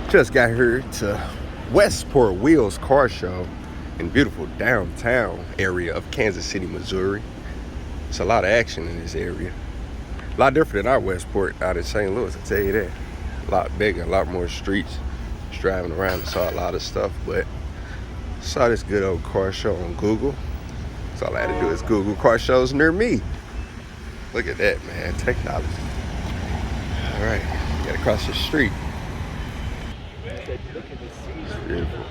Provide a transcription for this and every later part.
Just got here to Westport Wheels Car Show in beautiful downtown area of Kansas City, Missouri. It's a lot of action in this area. A lot different than our Westport out in St. Louis, I tell you that. A lot bigger, a lot more streets. Just driving around and saw a lot of stuff, but saw this good old car show on Google. So all I had to do is Google car shows near me. Look at that, man, technology. All right, gotta cross the street. It's beautiful.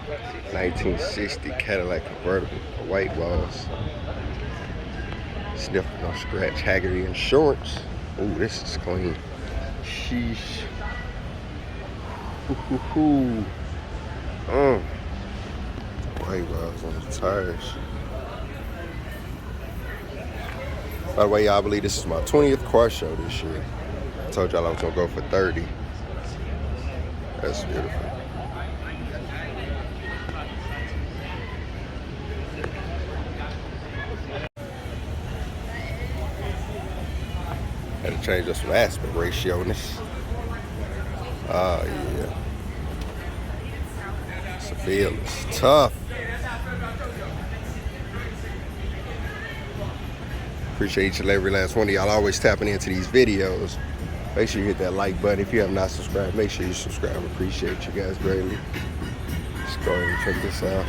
1960 Cadillac convertible, white walls. Sniff no scratch, Haggerty Insurance. Oh, this is clean. Sheesh. White walls on the tires. By the way, y'all, I believe this is my 20th car show this year. I told y'all I was gonna go for 30. That's beautiful. Had to change up some aspect ratio in this. Oh yeah. Seville is tough. Appreciate each and every last one of y'all always tapping into these videos. Make sure you hit that like button. If you have not subscribed, make sure you subscribe. Appreciate you guys greatly. Let's go ahead and check this out.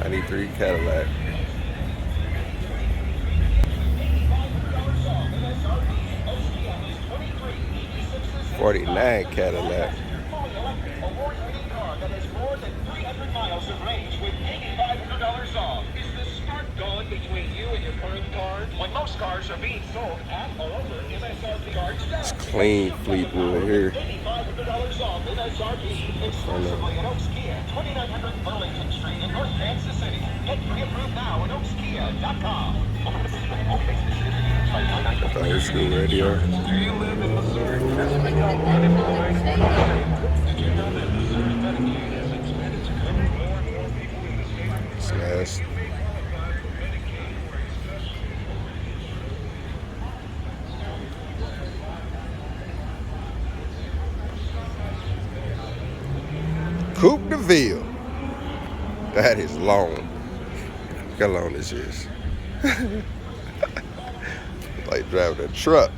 '93 Cadillac. '49 Cadillac. It's clean Fleetwood here. Got the school radio. Slash. Coupe de Ville. That is long. Look how long this is. Like driving a truck.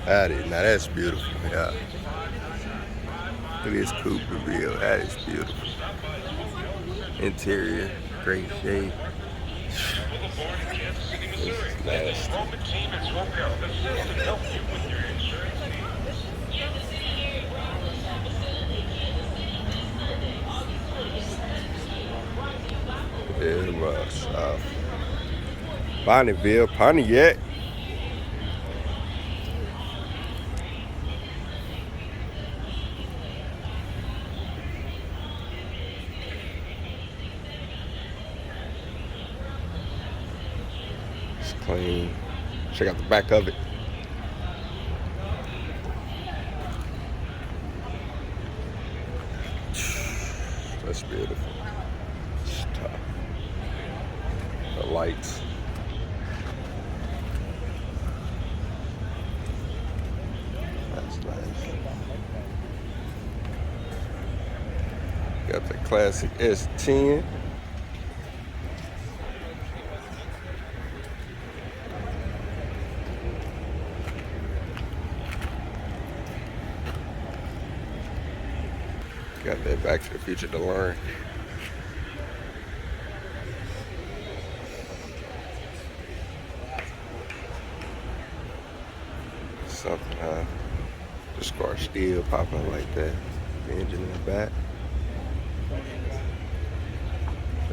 Now that's beautiful. Yeah. Look at this Coupe de Ville. That is beautiful. Interior, great shape. This is nasty. It was Bonneville, Pontiac. It's clean. Check out the back of it. That's beautiful. It's tough. The lights. That's nice. Got the classic S10. Got that Back to the Future DeLorean. Something, huh? The scar still popping like that. engine in the back.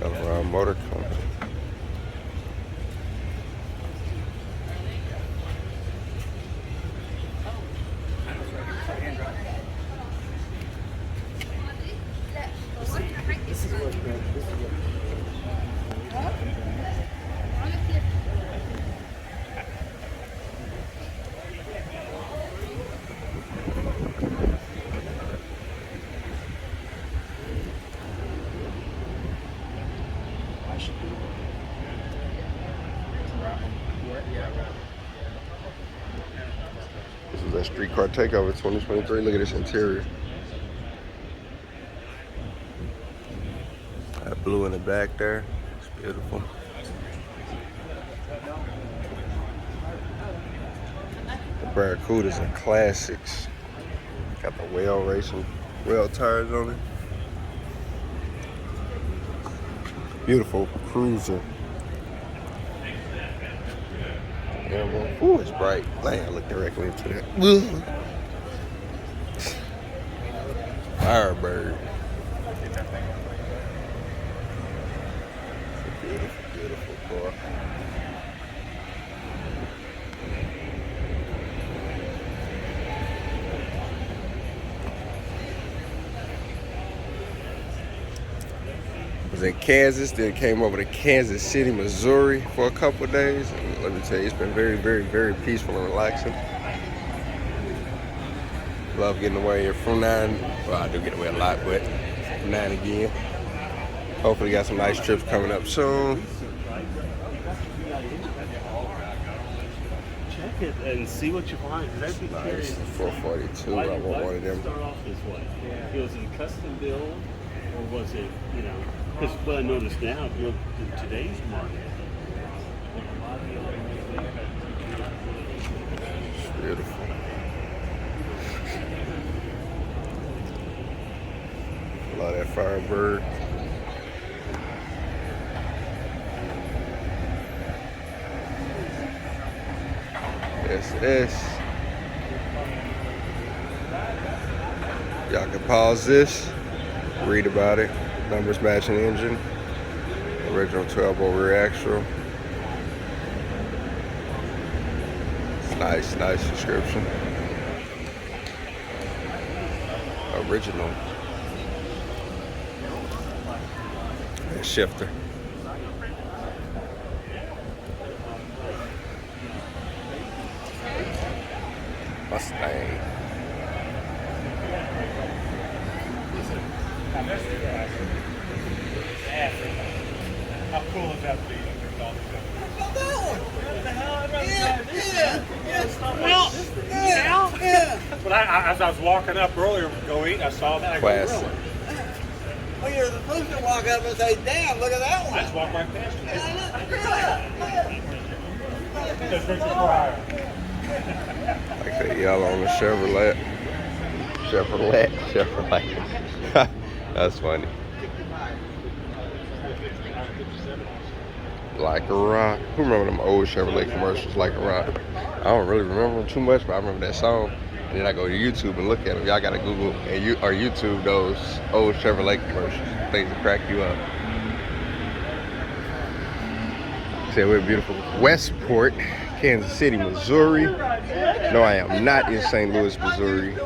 Elecron Motor Company. This is that Streetcar Takeover 2023. Look at this interior. That blue in the back there. It's beautiful. The Barracudas are classics. Got the whale racing, whale tires on it. Beautiful cruiser. Ooh, it's bright. Man, look directly into that. Firebird. Beautiful, beautiful car. Was in Kansas, then came over to Kansas City, Missouri for a couple of days. And let me tell you, it's been very, very, very peaceful and relaxing. Love getting away from 9. Well, I do get away a lot, but 9 again. Hopefully got some nice trips coming up soon. Check it and see what you find. That'd be Nice, 442. I want one of them. Start off this way. It was in custom build, or was it, because what I notice now, if you look in today's market, It's beautiful. Love that Firebird. SS. Y'all can pause this, read about it. Numbers matching engine. Original 12-volt rear axle. It's nice, nice description. Original. And shifter. Mustang. how cool is that to be? But as I was walking up earlier to go eat, I saw that. Classic. Well, you're supposed to walk up and say, damn, look at that I one. just walked right past it. Like that yellow on the Chevrolet. Chevrolet. That's funny. Like a Rock. Who remember them old Chevrolet commercials, Like a Rock? I don't really remember them too much, but I remember that song. And then I go to YouTube and look at them. Y'all gotta Google and YouTube those old Chevrolet commercials. Things that crack you up. See, we're beautiful Westport, Kansas City, Missouri. No, I am not in St. Louis, Missouri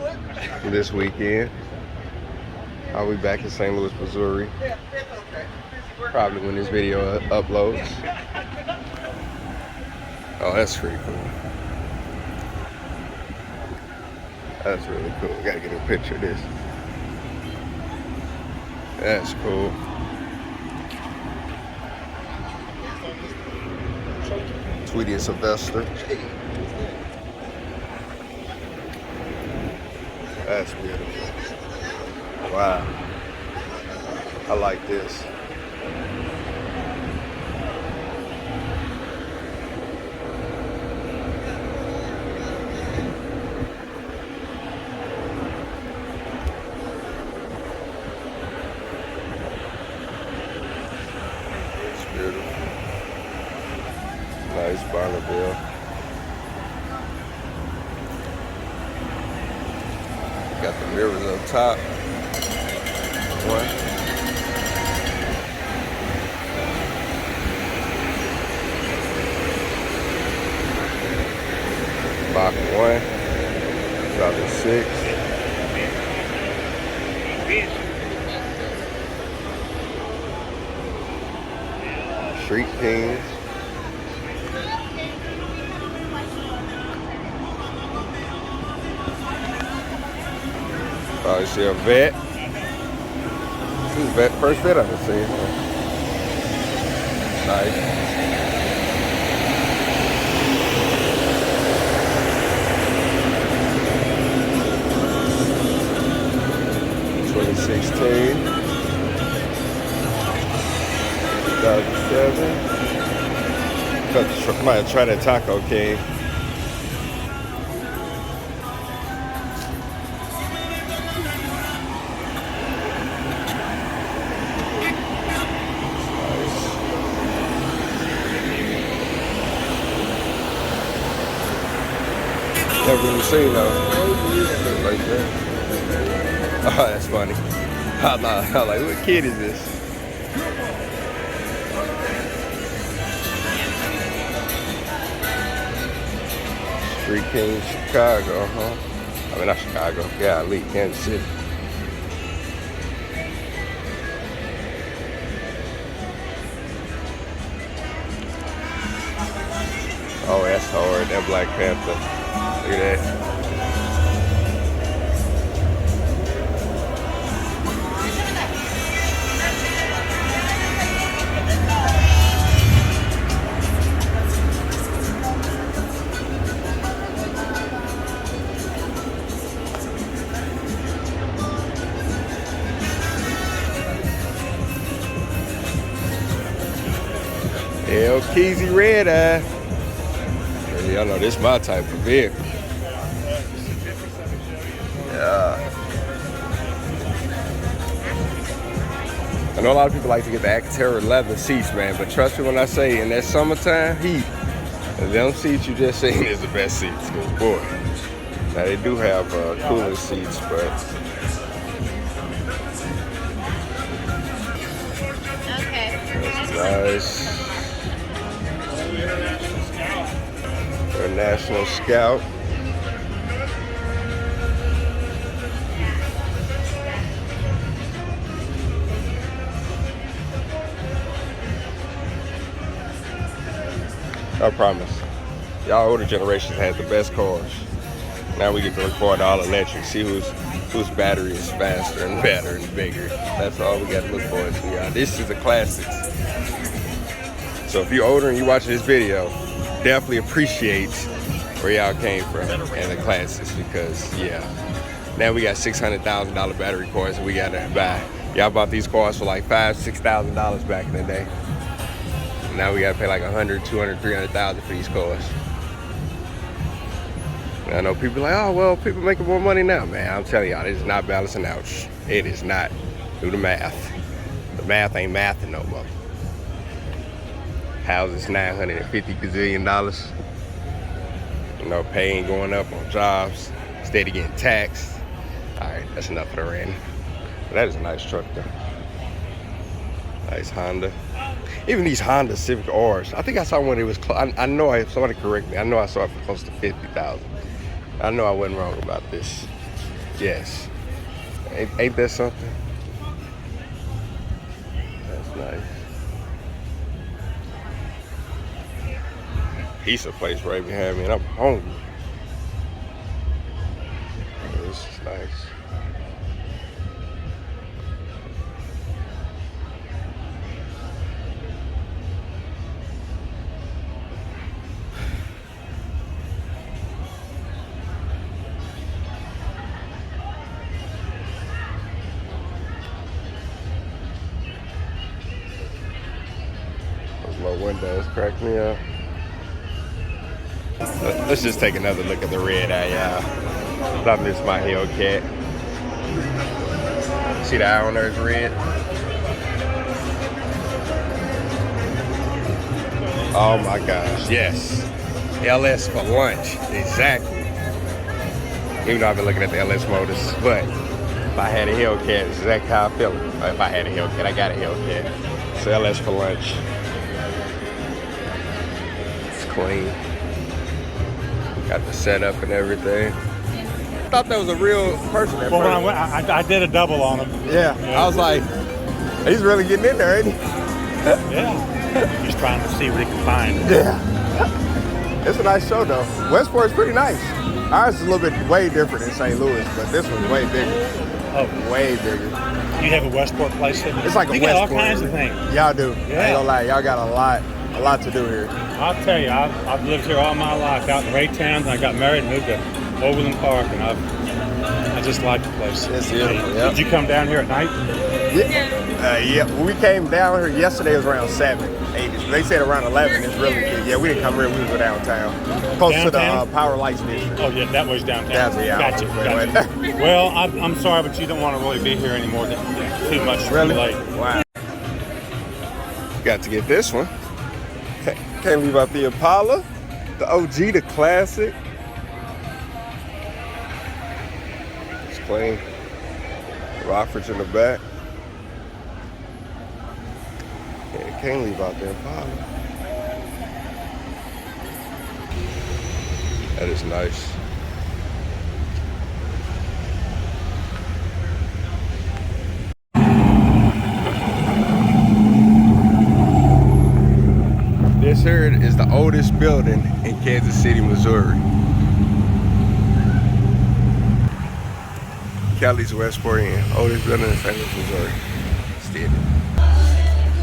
this weekend. I'll be back in St. Louis, Missouri. Probably when this video uploads. Oh, that's pretty cool. That's really cool. Gotta get a picture of this. That's cool. Tweety and Sylvester. That's beautiful. Wow. I like this. It's beautiful. Nice Bonneville. Got the mirrors up top. 1. Mach 1, 2006. Street Kings. Probably see a vet. This is vet, first vet I've seen. Nice. '16, 2007. Might try that Taco King. Never even seen those. Like that. Oh, that's funny. I'm like, what kid is this? Street King, Chicago, huh? I mean, not Chicago. Yeah, Elite, Kansas City. Oh, that's hard. That Black Panther. Look at that. El Keezy Red Eye. Y'all know this is my type of vehicle. Yeah. I know a lot of people like to get the Acterra leather seats, man, but trust me when I say in that summertime heat, them seats you just seen is the best seats. Cause boy, now they do have cooler seats, but that's nice. International Scout. I promise. Y'all older generations had the best cars. Now we get to look forward to all electric, see whose battery is faster and better and bigger. That's all we got to look forward to, y'all. This is a classic. So if you're older and you're watching this video, definitely appreciate where y'all came from and the classics, because yeah, now we got $600,000 battery cars that we gotta buy. Y'all bought these cars for like $5,000-$6,000 back in the day. Now we gotta pay like $100,000, $200,000, $300,000 for these cars. And I know people are like, oh well, people making more money now, man. I'm telling y'all, this is not balancing out. It is not. Do the math. The math ain't mathing no more. Houses $950 gazillion. You know, pay ain't going up on jobs. Steady getting taxed. All right, that's enough for the rant. But that is a nice truck though. Nice Honda. Even these Honda Civic R's. I think I saw one that was close. I know somebody correct me. I know I saw it for close to 50,000. I know I wasn't wrong about this. Yes. Ain't that something? That's nice. Pizza place right behind me and I'm hungry. Oh, this is nice. Those low windows crack me up. Let's just take another look at the red eye, y'all. I miss my Hellcat. See the eye on there is red? Oh my gosh, yes. LS for lunch, exactly. Even though I've been looking at the LS Motors, but If I had a Hellcat, it's exactly how I feel. If I had a Hellcat, I got a Hellcat. It's LS for lunch. It's clean. Got the setup and everything. I thought that was a real person at Well, when I first. went, I did a double on him. Yeah, I was like, he's really getting in there, ain't he? Yeah. He's trying to see what he can find. Yeah. It's a nice show though. Westport's pretty nice. Ours is a little bit way different in St. Louis, but this one's way bigger. Oh, Way bigger. you have a Westport place in It's like a you got all Westport. kinds of things. Y'all do. I Yeah. ain't gonna lie, y'all got a lot to do here. I'll tell you, I've lived here all my life, out in Raytown, and I got married and moved to Overland Park, and I just like the place. It's beautiful, yeah. Did you come down here at night? Yeah. When we came down here yesterday, it was around 7, 8. They said around 11. It's really good. Yeah, we didn't come here. We was downtown, close to the Downtown? Power Lights district. Oh yeah, that was downtown. That's yeah. Gotcha. Well, I'm sorry, but you don't want to really be here anymore. Too much. Really? Too late. Wow. Got to get this one. Can't leave out the Impala, the OG, the classic. It's clean. Rockford's in the back. Yeah, can't leave out the Impala. That is nice. This here is the oldest building in Kansas City, Missouri. Kelly's Westport Inn, oldest building in St. Louis, Missouri. Still.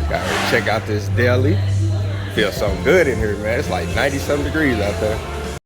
Gotta check out this deli. Feels so good in here, man. It's like 90-something degrees out there.